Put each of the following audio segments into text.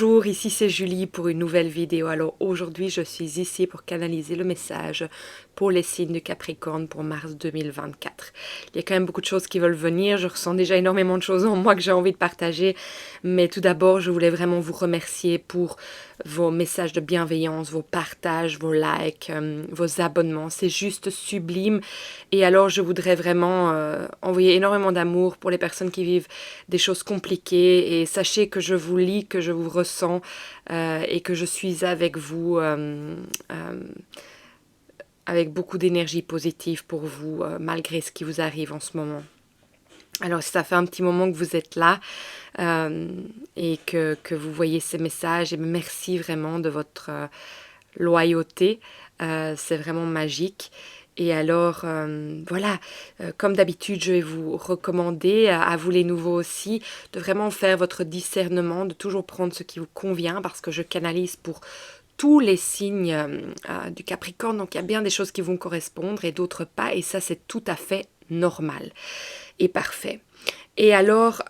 Bonjour, ici c'est Julie pour une nouvelle vidéo. Alors aujourd'hui je suis ici pour canaliser le message pour les signes de Capricorne pour mars 2024. Il y a quand même beaucoup de choses qui veulent venir, je ressens déjà énormément de choses en moi que j'ai envie de partager, mais tout d'abord je voulais vraiment vous remercier pour vos messages de bienveillance, vos partages, vos likes, vos abonnements, c'est juste sublime. Et alors je voudrais vraiment envoyer énormément d'amour pour les personnes qui vivent des choses compliquées, et sachez que je vous lis, que je vous ressens et que je suis avec vous avec beaucoup d'énergie positive pour vous malgré ce qui vous arrive en ce moment. Alors si ça fait un petit moment que vous êtes là et que vous voyez ces messages, et merci vraiment de votre loyauté, c'est vraiment magique. Et alors, voilà, comme d'habitude, je vais vous recommander, à vous les nouveaux aussi, de vraiment faire votre discernement, de toujours prendre ce qui vous convient, parce que je canalise pour tous les signes du Capricorne, donc il y a bien des choses qui vont correspondre et d'autres pas, et ça c'est tout à fait normal et parfait. Et alors,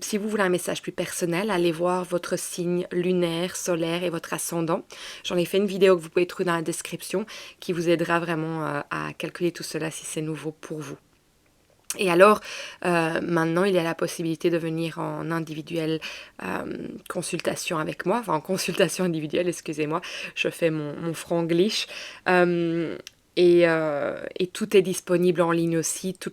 si vous voulez un message plus personnel, allez voir votre signe lunaire, solaire et votre ascendant. J'en ai fait une vidéo que vous pouvez trouver dans la description qui vous aidera vraiment à calculer tout cela si c'est nouveau pour vous. Et alors, maintenant, il y a la possibilité de venir en individuelle consultation avec moi, enfin en consultation individuelle, excusez-moi, je fais mon franglish. Et tout est disponible en ligne aussi, tous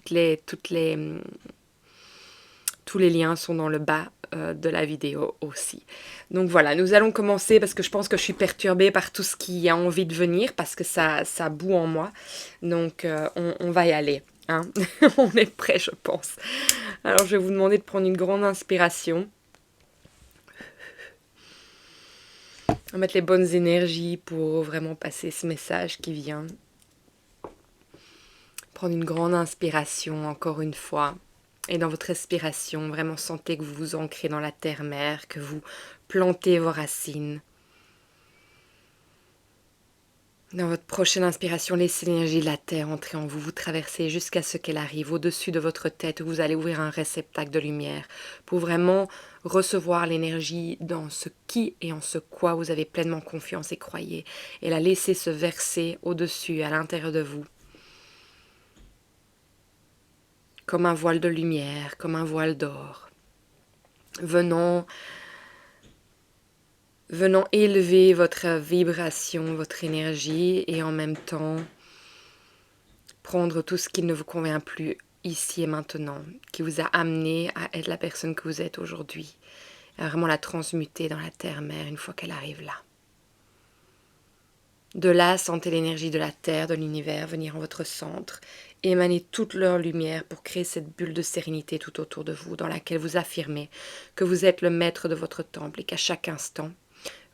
les liens sont dans le bas de la vidéo aussi. Donc voilà, nous allons commencer parce que je pense que je suis perturbée par tout ce qui a envie de venir, parce que ça bout en moi. Donc on va y aller. Hein. On est prêt, je pense. Alors je vais vous demander de prendre une grande inspiration. On va mettre les bonnes énergies pour vraiment passer ce message qui vient. Prendre une grande inspiration encore une fois. Et dans votre respiration, vraiment sentez que vous vous ancrez dans la terre-mère, que vous plantez vos racines. Dans votre prochaine inspiration, laissez l'énergie de la terre entrer en vous, vous traversez jusqu'à ce qu'elle arrive au-dessus de votre tête, où vous allez ouvrir un réceptacle de lumière pour vraiment recevoir l'énergie dans ce qui et en ce quoi vous avez pleinement confiance et croyez, et la laisser se verser au-dessus, à l'intérieur de vous, comme un voile de lumière, comme un voile d'or, venant élever votre vibration, votre énergie, et en même temps prendre tout ce qui ne vous convient plus ici et maintenant, qui vous a amené à être la personne que vous êtes aujourd'hui, et vraiment la transmuter dans la terre-mère une fois qu'elle arrive là. De là, sentez l'énergie de la terre, de l'univers venir en votre centre, émaner toute leur lumière pour créer cette bulle de sérénité tout autour de vous, dans laquelle vous affirmez que vous êtes le maître de votre temple et qu'à chaque instant,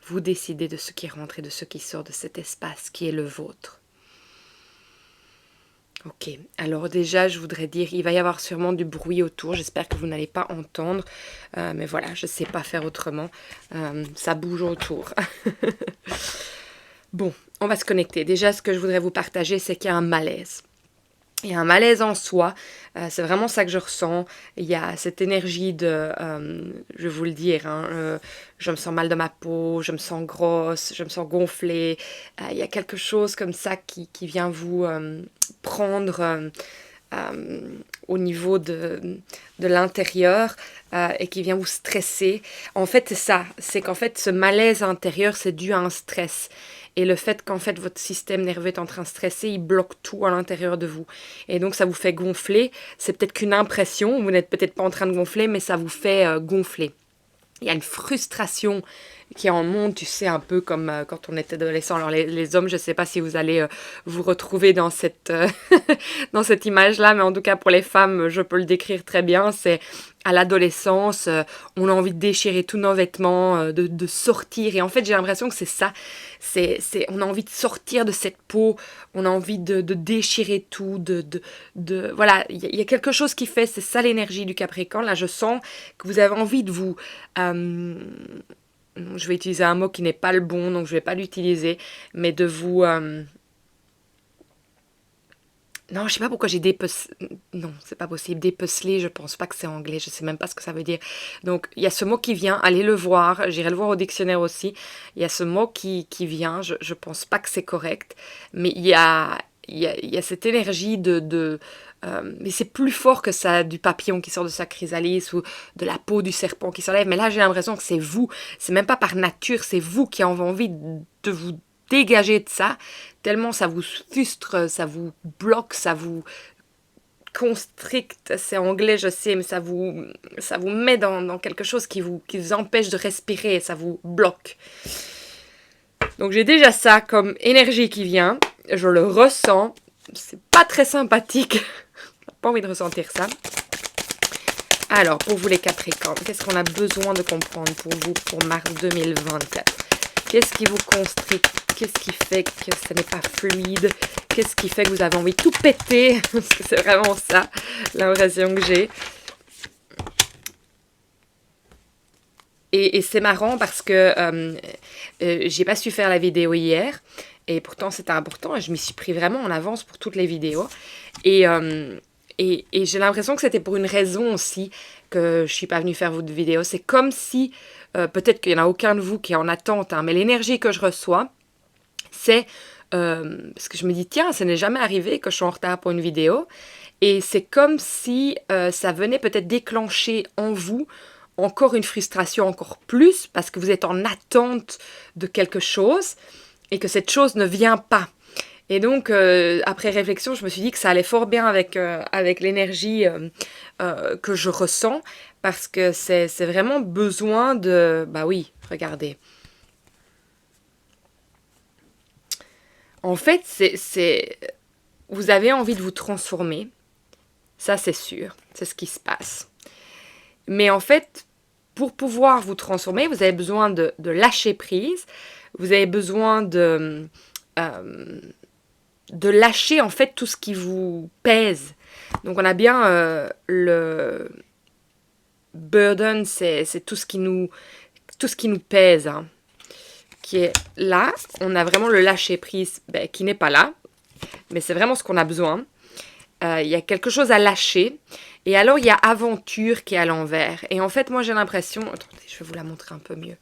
vous décidez de ce qui rentre et de ce qui sort de cet espace qui est le vôtre. Ok, alors déjà je voudrais dire, il va y avoir sûrement du bruit autour, j'espère que vous n'allez pas entendre, mais voilà, je ne sais pas faire autrement, ça bouge autour. Bon, on va se connecter. Déjà ce que je voudrais vous partager, c'est qu'il y a un malaise. Il y a un malaise en soi, c'est vraiment ça que je ressens. Il y a cette énergie de, je vais vous le dire, hein, je me sens mal de ma peau, je me sens grosse, je me sens gonflée. Il y a quelque chose comme ça qui vient vous prendre au niveau de l'intérieur et qui vient vous stresser. En fait, c'est ça, c'est qu'en fait, ce malaise intérieur, c'est dû à un stress. Et le fait qu'en fait votre système nerveux est en train de stresser, il bloque tout à l'intérieur de vous. Et donc ça vous fait gonfler. C'est peut-être qu'une impression, vous n'êtes peut-être pas en train de gonfler, mais ça vous fait gonfler. Il y a une frustration qui en monte, tu sais, un peu comme quand on était adolescent. Alors les hommes, je ne sais pas si vous allez vous retrouver dans cette, dans cette image-là, mais en tout cas pour les femmes, je peux le décrire très bien. C'est à l'adolescence, on a envie de déchirer tous nos vêtements, de sortir. Et en fait, j'ai l'impression que c'est ça. On a envie de sortir de cette peau, on a envie de déchirer tout, voilà, il y a quelque chose qui fait, c'est ça l'énergie du Capricorne. Là, je sens que vous avez envie de vous... je vais utiliser un mot qui n'est pas le bon, donc je ne vais pas l'utiliser, mais de vous Non, je sais pas pourquoi j'ai dépecelé. Non, c'est pas possible. Dépecelé, je pense pas que c'est anglais. Je sais même pas ce que ça veut dire. Donc, il y a ce mot qui vient. Allez le voir. J'irai le voir au dictionnaire aussi. Il y a ce mot qui vient. Je pense pas que c'est correct. Mais il y a cette énergie mais c'est plus fort que ça, du papillon qui sort de sa chrysalide ou de la peau du serpent qui s'enlève. Mais là, j'ai l'impression que c'est vous. C'est même pas par nature. C'est vous qui avez envie de vous dégager de ça, tellement ça vous frustre, ça vous bloque, ça vous constricte, c'est anglais je sais, mais ça vous met dans quelque chose qui vous empêche de respirer, ça vous bloque. Donc j'ai déjà ça comme énergie qui vient, je le ressens, c'est pas très sympathique, j'ai pas envie de ressentir ça. Alors, pour vous les Capricornes, qu'est-ce qu'on a besoin de comprendre pour vous pour mars 2024? Qu'est-ce qui vous constricte? Qu'est-ce qui fait que ce n'est pas fluide? Qu'est-ce qui fait que vous avez envie de tout péter? Parce que c'est vraiment ça, l'impression que j'ai. Et c'est marrant parce que j'ai pas su faire la vidéo hier. Et pourtant, c'était important. Et je m'y suis pris vraiment en avance pour toutes les vidéos. Et, et j'ai l'impression que c'était pour une raison aussi que je suis pas venue faire votre vidéo. C'est comme si, peut-être qu'il n'y en a aucun de vous qui est en attente, hein, mais l'énergie que je reçois, c'est parce que je me dis, tiens, ça n'est jamais arrivé que je suis en retard pour une vidéo. Et c'est comme si ça venait peut-être déclencher en vous encore une frustration encore plus, parce que vous êtes en attente de quelque chose et que cette chose ne vient pas. Et donc, après réflexion, je me suis dit que ça allait fort bien avec l'énergie que je ressens, parce que c'est vraiment besoin de... Bah oui, regardez. En fait, vous avez envie de vous transformer, ça c'est sûr, c'est ce qui se passe. Mais en fait, pour pouvoir vous transformer, vous avez besoin de lâcher prise, vous avez besoin de lâcher en fait tout ce qui vous pèse. Donc on a bien le burden, c'est tout ce qui nous pèse, hein, qui est là. On a vraiment le lâcher prise qui n'est pas là, mais c'est vraiment ce qu'on a besoin. Il y a quelque chose à lâcher. Et alors, il y a aventure qui est à l'envers. Et en fait, moi, j'ai l'impression... Attendez, je vais vous la montrer un peu mieux.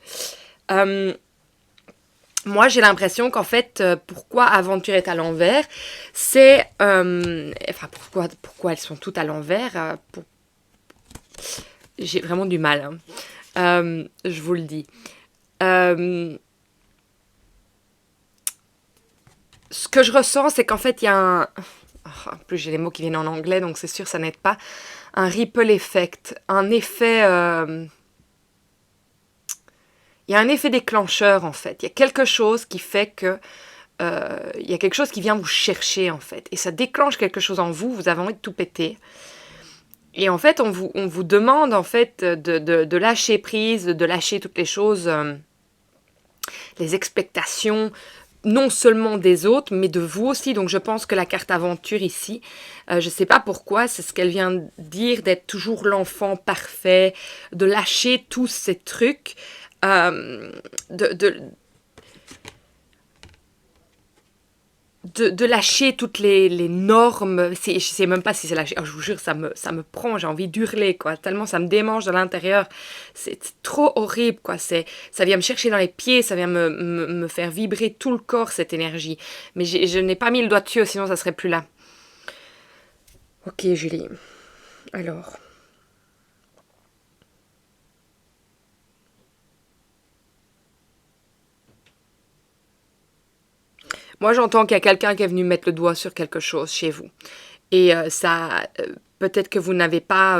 Moi, j'ai l'impression qu'en fait, pourquoi aventure est à l'envers, c'est... enfin, pourquoi elles sont toutes à l'envers J'ai vraiment du mal. Hein. Je vous le dis. Ce que je ressens, c'est qu'en fait, il y a un... En plus, j'ai les mots qui viennent en anglais, donc c'est sûr, ça n'aide pas. Un ripple effect, un effet... Il y a un effet déclencheur, en fait. Il y a quelque chose qui fait que... il y a quelque chose qui vient vous chercher, en fait. Et ça déclenche quelque chose en vous, vous avez envie de tout péter. Et en fait, on vous demande, en fait, de lâcher prise, de lâcher toutes les choses, les expectations, non seulement des autres, mais de vous aussi. Donc je pense que la carte aventure ici, je ne sais pas pourquoi, c'est ce qu'elle vient dire, d'être toujours l'enfant parfait, de lâcher tous ces trucs, de lâcher toutes les normes. Je ne sais même pas si c'est lâché. Oh, je vous jure, ça me prend, j'ai envie d'hurler, quoi. Tellement ça me démange de l'intérieur. C'est trop horrible, quoi. Ça vient me chercher dans les pieds, ça vient me faire vibrer tout le corps, cette énergie. Mais je n'ai pas mis le doigt dessus, sinon ça serait plus là. Ok, Julie. Alors... Moi, j'entends qu'il y a quelqu'un qui est venu mettre le doigt sur quelque chose chez vous. Et ça, peut-être que vous n'avez pas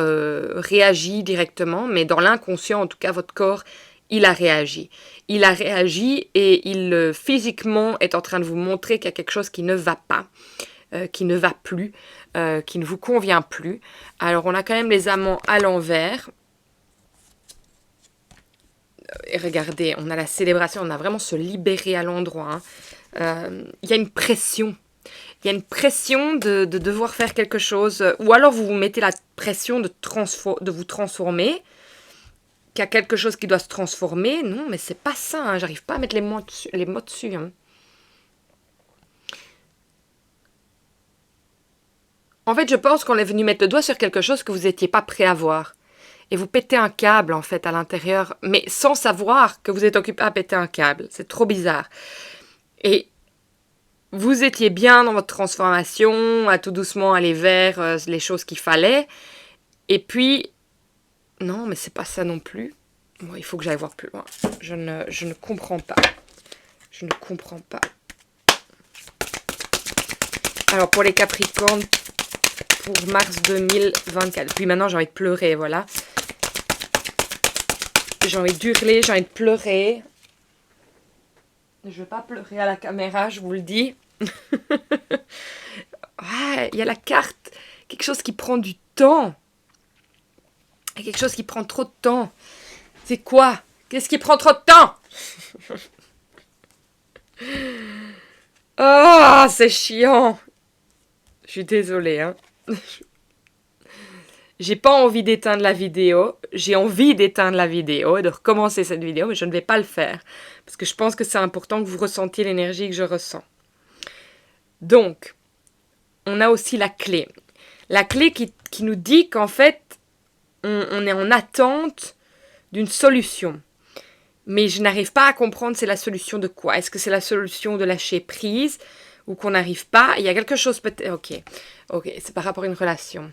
réagi directement, mais dans l'inconscient, en tout cas, votre corps, il a réagi. Il a réagi et il physiquement est en train de vous montrer qu'il y a quelque chose qui ne va pas, qui ne va plus, qui ne vous convient plus. Alors, on a quand même les amants à l'envers. Et regardez, on a la célébration, on a vraiment se libérer à l'endroit, hein. Il y a une pression. Il y a une pression de devoir faire quelque chose. Ou alors vous vous mettez la pression de vous transformer. Qu'il y a quelque chose qui doit se transformer. Non, mais c'est pas ça. Hein. J'arrive pas à mettre les mots dessus. Hein. En fait, je pense qu'on est venu mettre le doigt sur quelque chose que vous n'étiez pas prêt à voir. Et vous pétez un câble, en fait, à l'intérieur, mais sans savoir que vous êtes occupé à péter un câble. C'est trop bizarre. Et vous étiez bien dans votre transformation, à tout doucement aller vers les choses qu'il fallait. Et puis, non, mais c'est pas ça non plus. Bon, il faut que j'aille voir plus loin. Je ne comprends pas. Je ne comprends pas. Alors, pour les Capricornes, pour mars 2024. Puis maintenant, j'ai envie de pleurer, voilà. J'ai envie d'hurler, j'ai envie de pleurer. Je ne veux pas pleurer à la caméra, je vous le dis. Ouais, il y a la carte. Quelque chose qui prend du temps. Quelque chose qui prend trop de temps. C'est quoi? Qu'est-ce qui prend trop de temps? Ah, c'est chiant. Je suis désolée, hein. J'ai pas envie d'éteindre la vidéo. J'ai envie d'éteindre la vidéo et de recommencer cette vidéo, mais je ne vais pas le faire. Parce que je pense que c'est important que vous ressentiez l'énergie que je ressens. Donc, on a aussi la clé. La clé qui nous dit qu'en fait, on est en attente d'une solution. Mais je n'arrive pas à comprendre c'est la solution de quoi. Est-ce que c'est la solution de lâcher prise ou qu'on n'arrive pas? Il y a quelque chose peut-être... Ok, c'est par rapport à une relation.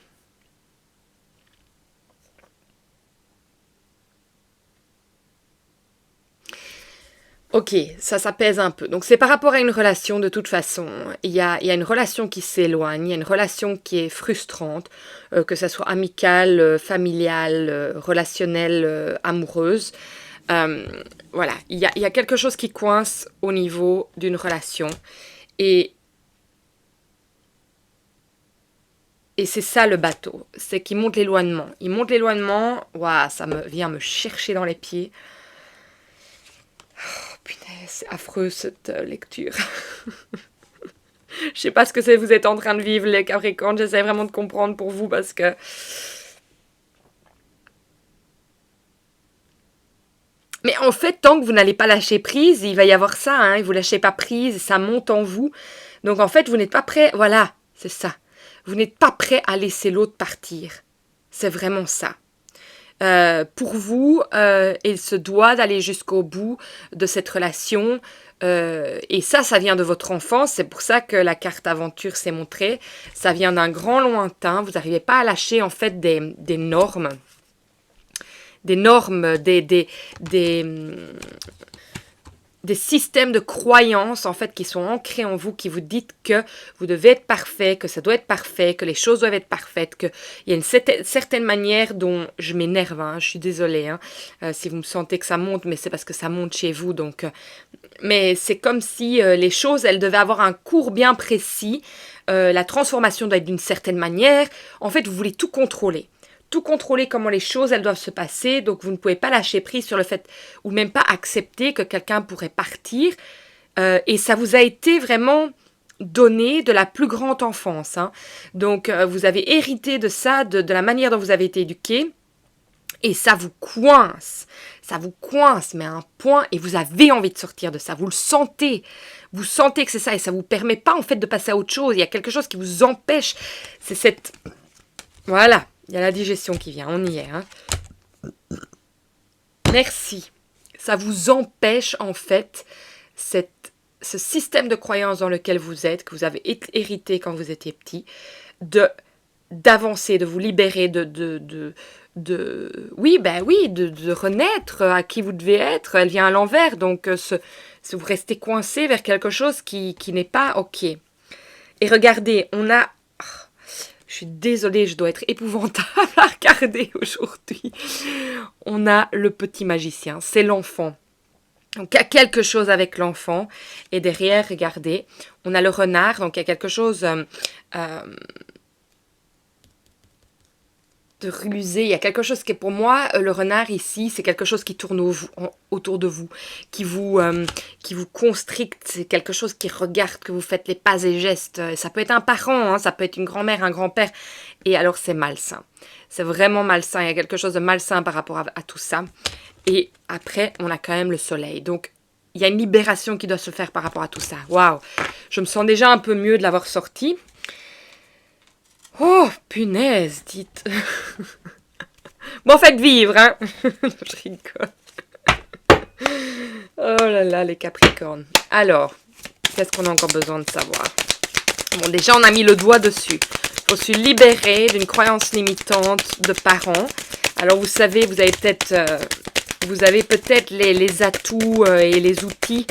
Ok, ça pèse un peu. Donc c'est par rapport à une relation de toute façon. Il y a une relation qui s'éloigne, il y a une relation qui est frustrante, que ça soit amicale, familiale, relationnelle, amoureuse. Voilà, il y a quelque chose qui coince au niveau d'une relation. Et c'est ça le bateau, c'est qu'il monte l'éloignement. Il monte l'éloignement, waouh, ça me vient me chercher dans les pieds. Oh, punaise, c'est affreux cette lecture. Je sais pas ce que vous êtes en train de vivre, les Capricornes. J'essaie vraiment de comprendre pour vous parce que... Mais en fait, tant que vous n'allez pas lâcher prise, il va y avoir ça. Hein, vous lâchez pas prise, ça monte en vous. Donc en fait, vous n'êtes pas prêt. Voilà, c'est ça. Vous n'êtes pas prêt à laisser l'autre partir. C'est vraiment ça. Pour vous, il se doit d'aller jusqu'au bout de cette relation. Et ça vient de votre enfance. C'est pour ça que la carte aventure s'est montrée. Ça vient d'un grand lointain. Vous n'arrivez pas à lâcher en fait des normes. Des normes, des systèmes de croyances en fait qui sont ancrés en vous, qui vous dites que vous devez être parfait, que ça doit être parfait, que les choses doivent être parfaites, qu'il y a une certaine manière dont je m'énerve, hein, je suis désolée, hein, si vous me sentez que ça monte, mais c'est parce que ça monte chez vous, donc... mais c'est comme si les choses, elles devaient avoir un cours bien précis, la transformation doit être d'une certaine manière, en fait vous voulez tout contrôler. Tout contrôler comment les choses, elles doivent se passer. Donc, vous ne pouvez pas lâcher prise sur le fait, ou même pas accepter que quelqu'un pourrait partir. Et ça vous a été vraiment donné de la plus grande enfance. Hein. Donc, vous avez hérité de ça, de la manière dont vous avez été éduqué. Et ça vous coince. Ça vous coince, mais à un point, et vous avez envie de sortir de ça. Vous le sentez. Vous sentez que c'est ça, et ça ne vous permet pas, en fait, de passer à autre chose. Il y a quelque chose qui vous empêche. C'est cette... Voilà. Il y a la digestion qui vient, on y est. Hein. Merci. Ça vous empêche en fait ce système de croyance dans lequel vous êtes, que vous avez hérité quand vous étiez petit, d'avancer, de vous libérer, de renaître à qui vous devez être. Elle vient à l'envers, donc si vous restez coincé vers quelque chose qui n'est pas OK. Et regardez, on a... Je suis désolée, je dois être épouvantable à regarder aujourd'hui. On a le petit magicien, c'est l'enfant. Donc il y a quelque chose avec l'enfant. Et derrière, regardez, on a le renard. Donc il y a quelque chose de rusé. Il y a quelque chose qui est pour moi, le renard ici, c'est quelque chose qui tourne autour de vous, qui vous constricte. C'est quelque chose qui regarde que vous faites les pas et gestes. Ça peut être un parent, hein, ça peut être une grand-mère, un grand-père. Et alors c'est malsain. C'est vraiment malsain. Il y a quelque chose de malsain par rapport à tout ça. Et après, on a quand même le soleil. Donc, il y a une libération qui doit se faire par rapport à tout ça. Waouh! Je me sens déjà un peu mieux de l'avoir sorti. Oh, punaise, dites. Bon, faites vivre, hein. Je rigole. Oh là là, les Capricornes. Alors, qu'est-ce qu'on a encore besoin de savoir? Bon, déjà, on a mis le doigt dessus. Il faut se libérer d'une croyance limitante de parents. Alors, vous savez, vous avez peut-être les atouts et les outils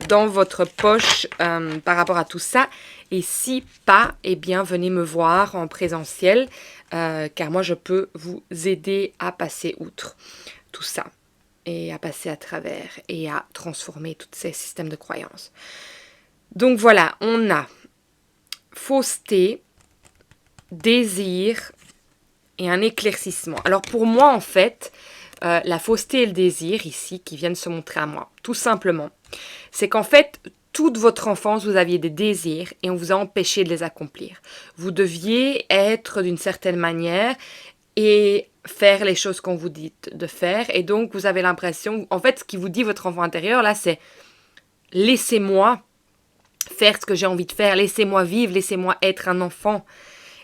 dans votre poche par rapport à tout ça. Et si pas, eh bien, venez me voir en présentiel, car moi, je peux vous aider à passer outre tout ça et à passer à travers et à transformer tous ces systèmes de croyances. Donc voilà, on a fausseté, désir et un éclaircissement. Alors pour moi, en fait, la fausseté et le désir ici qui viennent se montrer à moi, tout simplement, c'est qu'en fait, toute votre enfance, vous aviez des désirs et on vous a empêché de les accomplir. Vous deviez être d'une certaine manière et faire les choses qu'on vous dit de faire. Et donc, vous avez l'impression, en fait, ce qui vous dit votre enfant intérieur, là, c'est « laissez-moi faire ce que j'ai envie de faire, laissez-moi vivre, laissez-moi être un enfant ».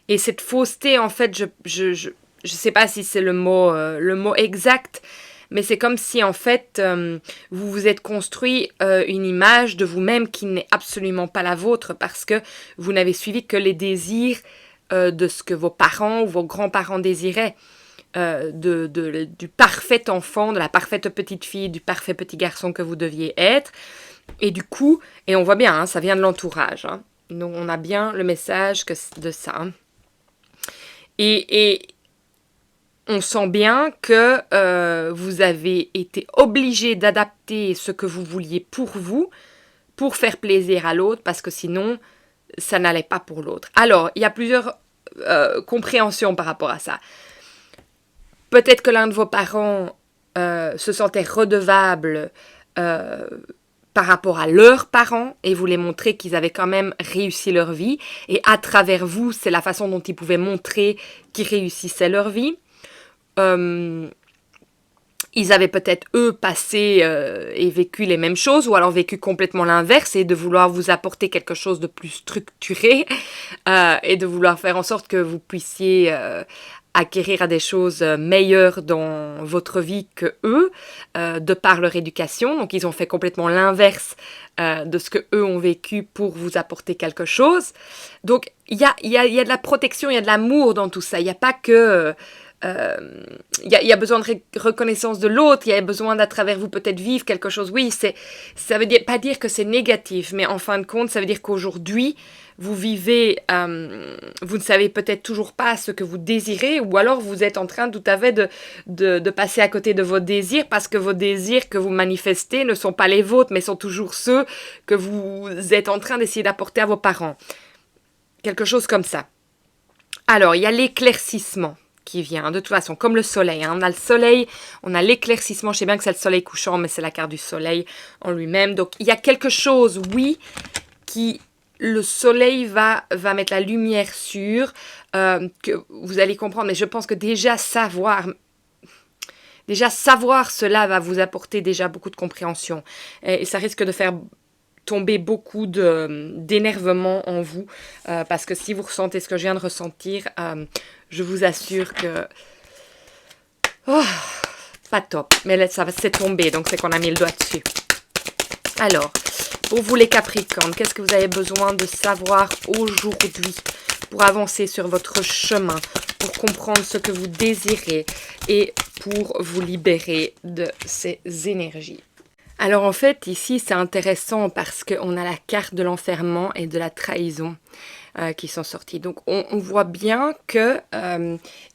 Et cette fausseté, en fait, je sais pas si c'est le mot exact, mais c'est comme si, en fait, vous vous êtes construit une image de vous-même qui n'est absolument pas la vôtre parce que vous n'avez suivi que les désirs de ce que vos parents ou vos grands-parents désiraient. Du parfait enfant, de la parfaite petite fille, du parfait petit garçon que vous deviez être. Et du coup, et on voit bien, hein, ça vient de l'entourage. Hein. Donc on a bien le message de ça. Hein. Et on sent bien que vous avez été obligé d'adapter ce que vous vouliez pour vous, pour faire plaisir à l'autre, parce que sinon, ça n'allait pas pour l'autre. Alors, il y a plusieurs compréhensions par rapport à ça. Peut-être que l'un de vos parents se sentait redevable par rapport à leurs parents et voulait montrer qu'ils avaient quand même réussi leur vie. Et à travers vous, c'est la façon dont ils pouvaient montrer qu'ils réussissaient leur vie. Ils avaient peut-être, eux, passé et vécu les mêmes choses, ou alors vécu complètement l'inverse, et de vouloir vous apporter quelque chose de plus structuré, et de vouloir faire en sorte que vous puissiez acquérir à des choses meilleures dans votre vie que eux, de par leur éducation. Donc ils ont fait complètement l'inverse de ce que eux ont vécu pour vous apporter quelque chose. Donc il y a de la protection, il y a de l'amour dans tout ça. Il n'y a pas que... il y a besoin de reconnaissance de l'autre, il y a besoin d'à travers vous peut-être vivre quelque chose. Oui, ça veut pas dire que c'est négatif, mais en fin de compte, ça veut dire qu'aujourd'hui, vous vivez, vous ne savez peut-être toujours pas ce que vous désirez, ou alors vous êtes en train tout à fait de passer à côté de vos désirs, parce que vos désirs que vous manifestez ne sont pas les vôtres, mais sont toujours ceux que vous êtes en train d'essayer d'apporter à vos parents. Quelque chose comme ça. Alors, il y a l'éclaircissement qui vient, de toute façon, comme le soleil. Hein. On a le soleil, on a l'éclaircissement. Je sais bien que c'est le soleil couchant, mais c'est la carte du soleil en lui-même. Donc, il y a quelque chose, oui, qui... Le soleil va mettre la lumière sur, que vous allez comprendre. Mais je pense que déjà savoir cela va vous apporter déjà beaucoup de compréhension. Et ça risque de faire tomber beaucoup d'énervement en vous. Parce que si vous ressentez ce que je viens de ressentir, je vous assure que... Oh, pas top. Mais là, c'est tombé, donc c'est qu'on a mis le doigt dessus. Alors, pour vous les Capricornes, qu'est-ce que vous avez besoin de savoir aujourd'hui pour avancer sur votre chemin, pour comprendre ce que vous désirez et pour vous libérer de ces énergies? Alors en fait, ici, c'est intéressant parce qu'on a la carte de l'enfermement et de la trahison qui sont sorties. Donc on voit bien qu'il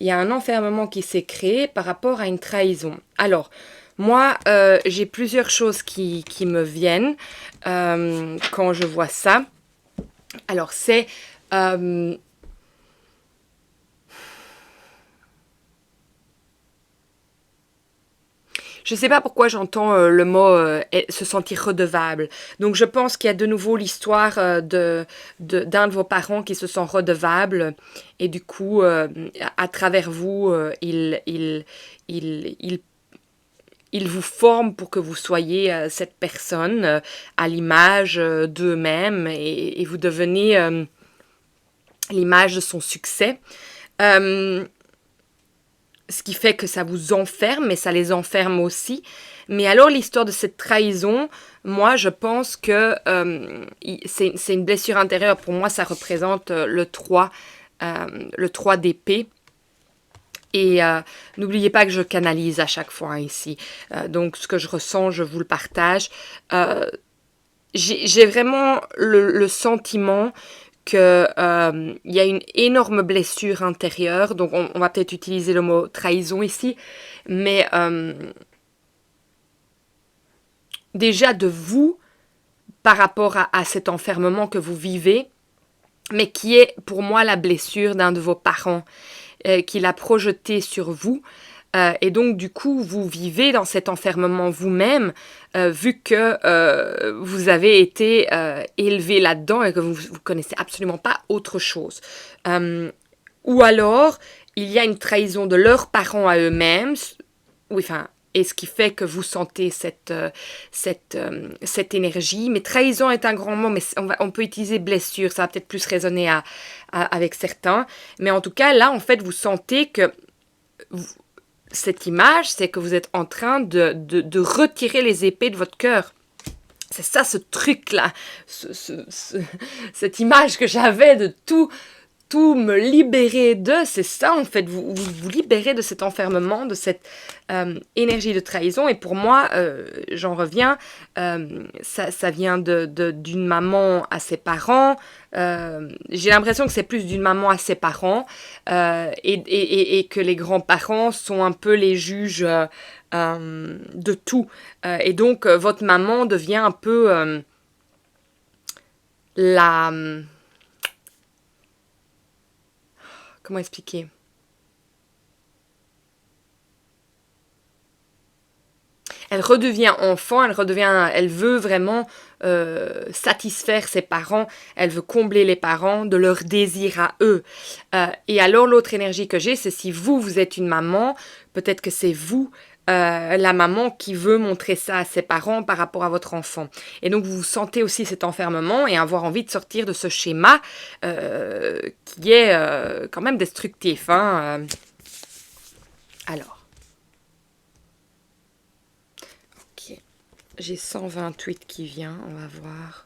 y a un enfermement qui s'est créé par rapport à une trahison. Alors, moi, j'ai plusieurs choses qui me viennent quand je vois ça. Alors, c'est... je ne sais pas pourquoi j'entends le mot se sentir redevable. Donc, je pense qu'il y a de nouveau l'histoire d'un de vos parents qui se sent redevable. Et du coup, à travers vous, il vous forme pour que vous soyez cette personne à l'image d'eux-mêmes et vous devenez l'image de son succès. Ce qui fait que ça vous enferme, mais ça les enferme aussi. Mais alors, l'histoire de cette trahison, moi, je pense que c'est une blessure intérieure. Pour moi, ça représente le 3 d'épée. Et n'oubliez pas que je canalise à chaque fois ici. Donc, ce que je ressens, je vous le partage. J'ai vraiment le sentiment que il y a une énorme blessure intérieure. Donc, on va peut-être utiliser le mot trahison ici. Mais déjà de vous, par rapport à cet enfermement que vous vivez, mais qui est pour moi la blessure d'un de vos parents, qui l'a projeté sur vous. Et donc, du coup, vous vivez dans cet enfermement vous-même, vu que vous avez été élevé là-dedans et que vous ne connaissez absolument pas autre chose. Ou alors, il y a une trahison de leurs parents à eux-mêmes, oui, enfin, et ce qui fait que vous sentez cette énergie. Mais trahison est un grand mot, mais on peut utiliser blessure, ça va peut-être plus résonner avec certains. Mais en tout cas, là, en fait, vous sentez que cette image, c'est que vous êtes en train de retirer les épées de votre cœur. C'est ça, ce truc-là, cette image que j'avais de tout me libérer c'est ça en fait, vous libérez de cet enfermement, de cette énergie de trahison. Et pour moi, j'en reviens, ça vient d'une maman à ses parents. J'ai l'impression que c'est plus d'une maman à ses parents, et que les grands-parents sont un peu les juges de tout. Et donc, votre maman devient un peu la... Comment expliquer? Elle redevient enfant, elle veut vraiment satisfaire ses parents, elle veut combler les parents de leurs désirs à eux. Et alors l'autre énergie que j'ai, c'est si vous êtes une maman, peut-être que c'est vous, la maman qui veut montrer ça à ses parents par rapport à votre enfant. Et donc vous sentez aussi cet enfermement et avoir envie de sortir de ce schéma qui est quand même destructif. Alors, ok, j'ai 128 qui vient, on va voir.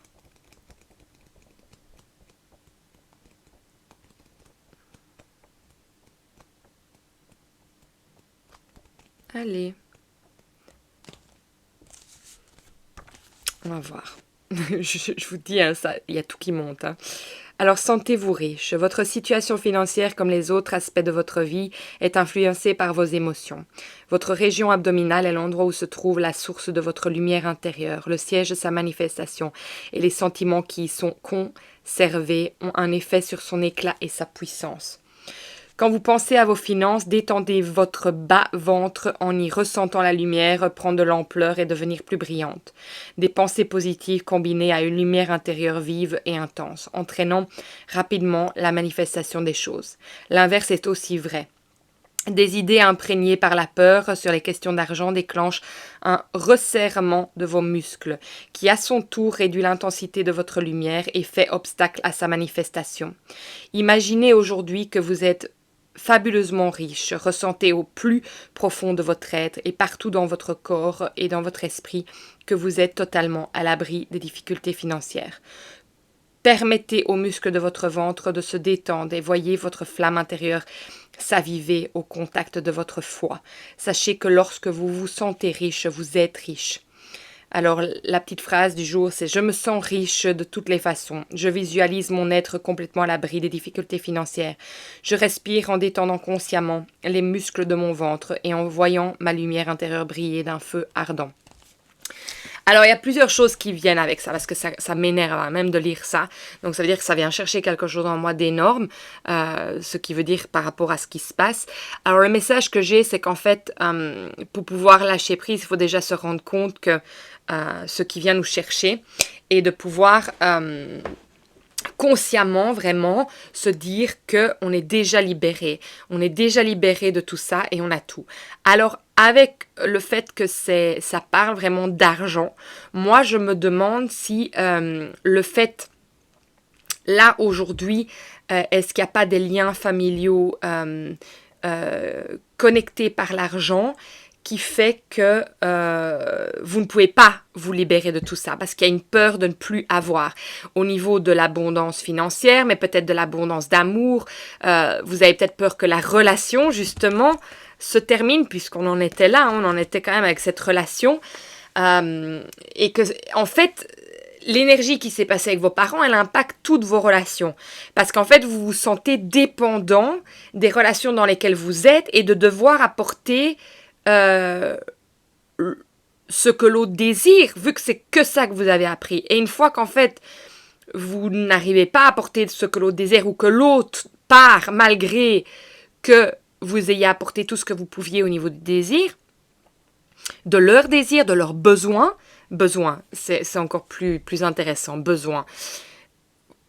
Allez. On va voir. Je vous dis, ça, il y a tout qui monte. Alors, sentez-vous riche. Votre situation financière, comme les autres aspects de votre vie, est influencée par vos émotions. Votre région abdominale est l'endroit où se trouve la source de votre lumière intérieure, le siège de sa manifestation, et les sentiments qui y sont conservés ont un effet sur son éclat et sa puissance. Quand vous pensez à vos finances, détendez votre bas-ventre en y ressentant la lumière prendre de l'ampleur et devenir plus brillante. Des pensées positives combinées à une lumière intérieure vive et intense, entraînant rapidement la manifestation des choses. L'inverse est aussi vrai. Des idées imprégnées par la peur sur les questions d'argent déclenchent un resserrement de vos muscles, qui à son tour réduit l'intensité de votre lumière et fait obstacle à sa manifestation. Imaginez aujourd'hui que vous êtes fabuleusement riche, ressentez au plus profond de votre être et partout dans votre corps et dans votre esprit que vous êtes totalement à l'abri des difficultés financières. Permettez aux muscles de votre ventre de se détendre et voyez votre flamme intérieure s'aviver au contact de votre foi. Sachez que lorsque vous vous sentez riche, vous êtes riche. Alors, la petite phrase du jour, c'est « Je me sens riche de toutes les façons. Je visualise mon être complètement à l'abri des difficultés financières. Je respire en détendant consciemment les muscles de mon ventre et en voyant ma lumière intérieure briller d'un feu ardent. » Alors, il y a plusieurs choses qui viennent avec ça, parce que ça m'énerve même de lire ça. Donc, ça veut dire que ça vient chercher quelque chose en moi d'énorme, ce qui veut dire par rapport à ce qui se passe. Alors, le message que j'ai, c'est qu'en fait, pour pouvoir lâcher prise, il faut déjà se rendre compte que ce qui vient nous chercher et de pouvoir consciemment vraiment se dire qu'on est déjà libéré. On est déjà libéré de tout ça et on a tout. Alors, avec le fait que ça parle vraiment d'argent, moi, je me demande si le fait là, aujourd'hui, est-ce qu'il n'y a pas des liens familiaux connectés par l'argent qui fait que vous ne pouvez pas vous libérer de tout ça parce qu'il y a une peur de ne plus avoir au niveau de l'abondance financière, mais peut-être de l'abondance d'amour. Vous avez peut-être peur que la relation, justement, se termine, puisqu'on en était là, hein, on en était quand même avec cette relation. Et que, en fait, l'énergie qui s'est passée avec vos parents, elle impacte toutes vos relations. Parce qu'en fait, vous vous sentez dépendant des relations dans lesquelles vous êtes et de devoir apporter ce que l'autre désire, vu que c'est que ça que vous avez appris. Et une fois qu'en fait, vous n'arrivez pas à apporter ce que l'autre désire ou que l'autre part malgré que vous ayez apporté tout ce que vous pouviez au niveau du désir, de leur désir, de leurs besoins, c'est encore plus intéressant, besoin.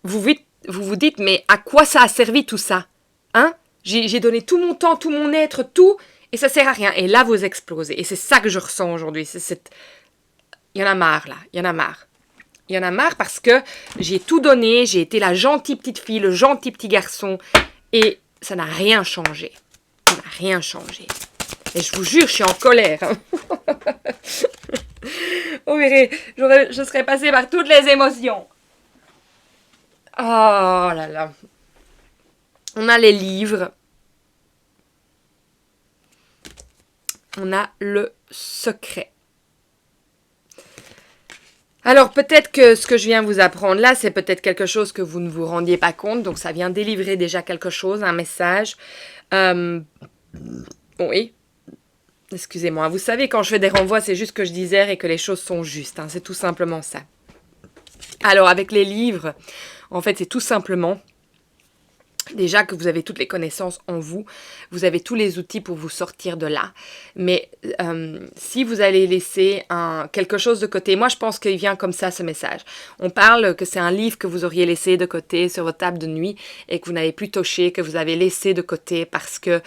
Vous vous dites, mais à quoi ça a servi tout ça? Hein? J'ai donné tout mon temps, tout mon être, tout, et ça sert à rien. Et là, vous explosez. Et c'est ça que je ressens aujourd'hui. Il y en a marre, là. Il y en a marre. Il y en a marre parce que j'ai tout donné, j'ai été la gentille petite fille, le gentil petit garçon, et ça n'a rien changé. Ça n'a rien changé. Et je vous jure, je suis en colère. Vous verrez, je serais passée par toutes les émotions. Oh là là. On a les livres. On a le secret. Alors peut-être que ce que je viens vous apprendre là, c'est peut-être quelque chose que vous ne vous rendiez pas compte. Donc ça vient délivrer déjà quelque chose, un message. Oui. Excusez-moi, vous savez, quand je fais des renvois, c'est juste que je disais et que les choses sont justes. Hein, c'est tout simplement ça. Alors, avec les livres, en fait, c'est tout simplement... Déjà que vous avez toutes les connaissances en vous, vous avez tous les outils pour vous sortir de là. Mais si vous allez laisser quelque chose de côté, moi je pense qu'il vient comme ça ce message. On parle que c'est un livre que vous auriez laissé de côté sur votre table de nuit et que vous n'avez plus touché, que vous avez laissé de côté parce que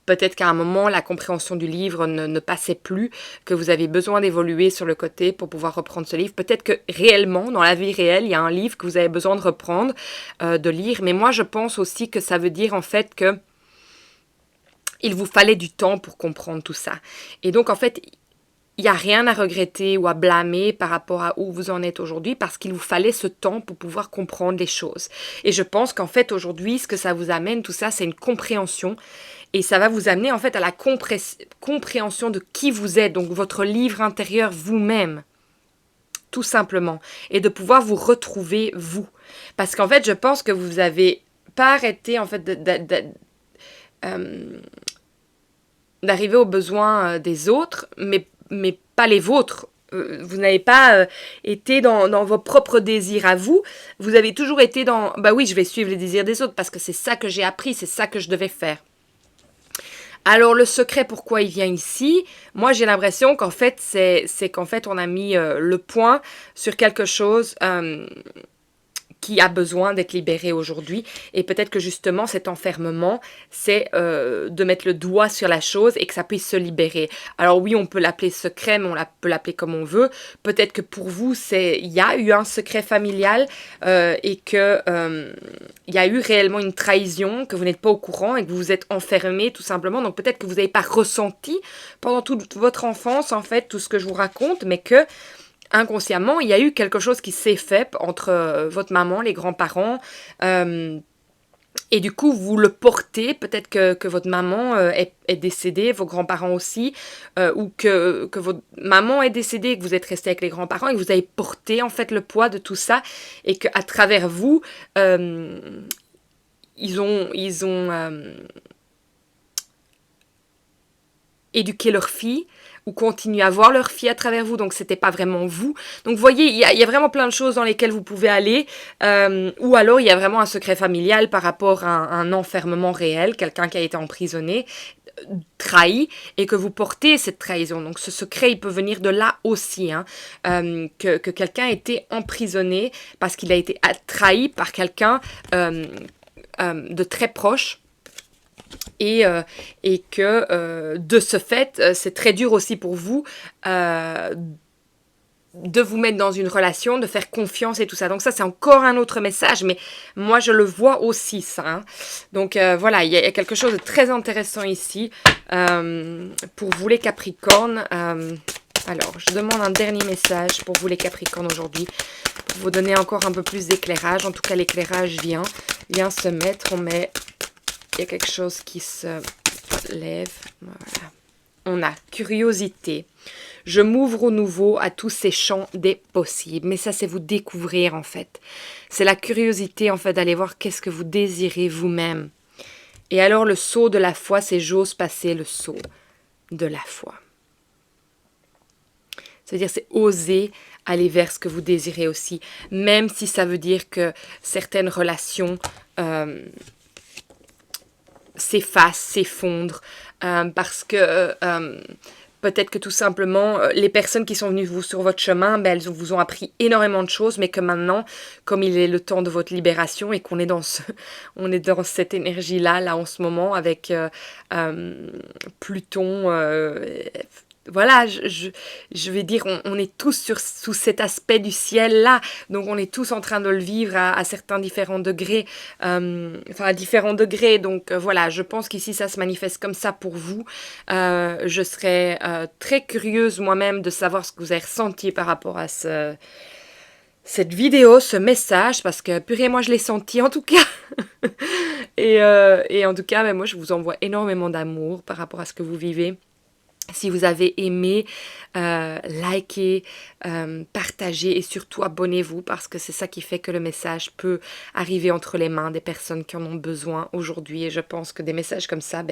peut-être qu'à un moment la compréhension du livre ne passait plus, que vous avez besoin d'évoluer sur le côté pour pouvoir reprendre ce livre. Peut-être que réellement, dans la vie réelle, il y a un livre que vous avez besoin de reprendre, de lire. Mais moi je pense aussi que ça veut dire en fait que il vous fallait du temps pour comprendre tout ça. Et donc en fait, il n'y a rien à regretter ou à blâmer par rapport à où vous en êtes aujourd'hui parce qu'il vous fallait ce temps pour pouvoir comprendre les choses. Et je pense qu'en fait aujourd'hui, ce que ça vous amène, tout ça, c'est une compréhension. Et ça va vous amener en fait à la compréhension de qui vous êtes, donc votre livre intérieur vous-même. Tout simplement. Et de pouvoir vous retrouver vous. Parce qu'en fait, je pense que vous avez pas arrêté en fait d'arriver aux besoins des autres, mais pas les vôtres. Vous n'avez pas été dans vos propres désirs à vous. Vous avez toujours été dans... Bah oui, je vais suivre les désirs des autres parce que c'est ça que j'ai appris, c'est ça que je devais faire. Alors le secret pourquoi il vient ici, moi j'ai l'impression qu'en fait c'est qu'en fait on a mis le point sur quelque chose qui a besoin d'être libéré aujourd'hui. Et peut-être que justement cet enfermement, c'est de mettre le doigt sur la chose et que ça puisse se libérer. Alors oui, on peut l'appeler secret, mais on peut l'appeler comme on veut. Peut-être que pour vous, il y a eu un secret familial et que il y a eu réellement une trahison, que vous n'êtes pas au courant et que vous vous êtes enfermé tout simplement. Donc peut-être que vous n'avez pas ressenti pendant toute votre enfance, en fait, tout ce que je vous raconte, mais que inconsciemment, il y a eu quelque chose qui s'est fait entre votre maman, les grands-parents, et du coup, vous le portez. Peut-être que votre maman est décédée, vos grands-parents aussi, ou que votre maman est décédée et que vous êtes resté avec les grands-parents et que vous avez porté en fait le poids de tout ça et qu'à travers vous, ils ont éduqué leur fille ou continuent à voir leur fille à travers vous, donc c'était pas vraiment vous. Donc vous voyez, il y a vraiment plein de choses dans lesquelles vous pouvez aller, ou alors il y a vraiment un secret familial par rapport à un enfermement réel, quelqu'un qui a été emprisonné, trahi, et que vous portez cette trahison. Donc ce secret, il peut venir de là aussi, hein, que quelqu'un a été emprisonné parce qu'il a été trahi par quelqu'un de très proche. Et que de ce fait, c'est très dur aussi pour vous de vous mettre dans une relation, de faire confiance et tout ça. Donc ça, c'est encore un autre message, mais moi, je le vois aussi, ça. Hein. Donc voilà, il y a quelque chose de très intéressant ici pour vous les Capricornes. Alors, je demande un dernier message pour vous les Capricornes aujourd'hui, pour vous donner encore un peu plus d'éclairage. En tout cas, l'éclairage vient se mettre. Il y a quelque chose qui se lève. Voilà. On a curiosité. Je m'ouvre au nouveau, à tous ces champs des possibles. Mais ça, c'est vous découvrir, en fait. C'est la curiosité, en fait, d'aller voir qu'est-ce que vous désirez vous-même. Et alors, le saut de la foi, c'est j'ose passer le saut de la foi. C'est-à-dire, c'est oser aller vers ce que vous désirez aussi. Même si ça veut dire que certaines relations s'effacent, s'effondrent. Parce que peut-être que tout simplement, les personnes qui sont venues sur votre chemin, elles vous ont appris énormément de choses, mais que maintenant, comme il est le temps de votre libération et qu'on est dans on est dans cette énergie-là, là en ce moment, avec Pluton, voilà, je vais dire, on est tous sous cet aspect du ciel-là, donc on est tous en train de le vivre à certains différents degrés, à différents degrés, donc voilà, je pense qu'ici ça se manifeste comme ça pour vous. Je serais très curieuse moi-même de savoir ce que vous avez ressenti par rapport à cette vidéo, ce message, parce que purée, moi je l'ai senti en tout cas. et en tout cas, moi je vous envoie énormément d'amour par rapport à ce que vous vivez. Si vous avez aimé, likez, partagez et surtout abonnez-vous parce que c'est ça qui fait que le message peut arriver entre les mains des personnes qui en ont besoin aujourd'hui. Et je pense que des messages comme ça,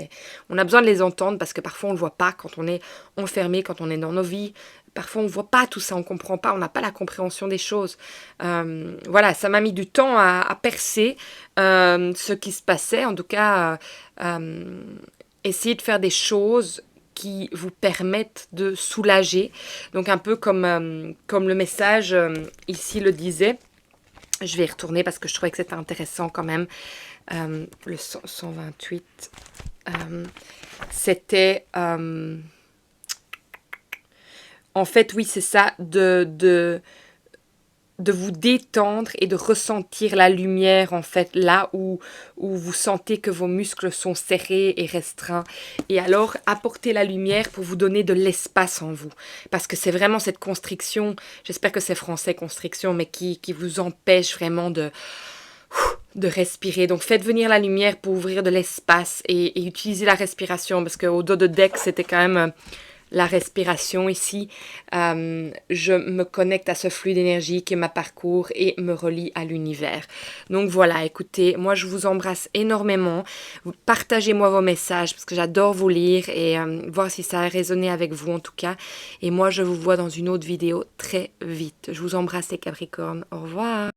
on a besoin de les entendre parce que parfois on ne le voit pas quand on est enfermé, quand on est dans nos vies. Parfois on ne voit pas tout ça, on ne comprend pas, on n'a pas la compréhension des choses. Voilà, ça m'a mis du temps à percer ce qui se passait. En tout cas, essayer de faire des choses qui vous permettent de soulager. Donc un peu comme le message ici le disait. Je vais y retourner parce que je trouvais que c'était intéressant quand même. Le 128, c'était... en fait, oui, c'est ça, de vous détendre et de ressentir la lumière, en fait, là où vous sentez que vos muscles sont serrés et restreints. Et alors, apporter la lumière pour vous donner de l'espace en vous. Parce que c'est vraiment cette constriction, j'espère que c'est français, constriction, mais qui vous empêche vraiment de respirer. Donc, faites venir la lumière pour ouvrir de l'espace et utiliser la respiration. Parce qu'au dos de deck, c'était quand même... la respiration ici, je me connecte à ce flux d'énergie qui est ma parcours et me relie à l'univers. Donc voilà, écoutez, moi je vous embrasse énormément. Partagez-moi vos messages parce que j'adore vous lire et voir si ça a résonné avec vous en tout cas. Et moi je vous vois dans une autre vidéo très vite. Je vous embrasse les Capricornes. Au revoir.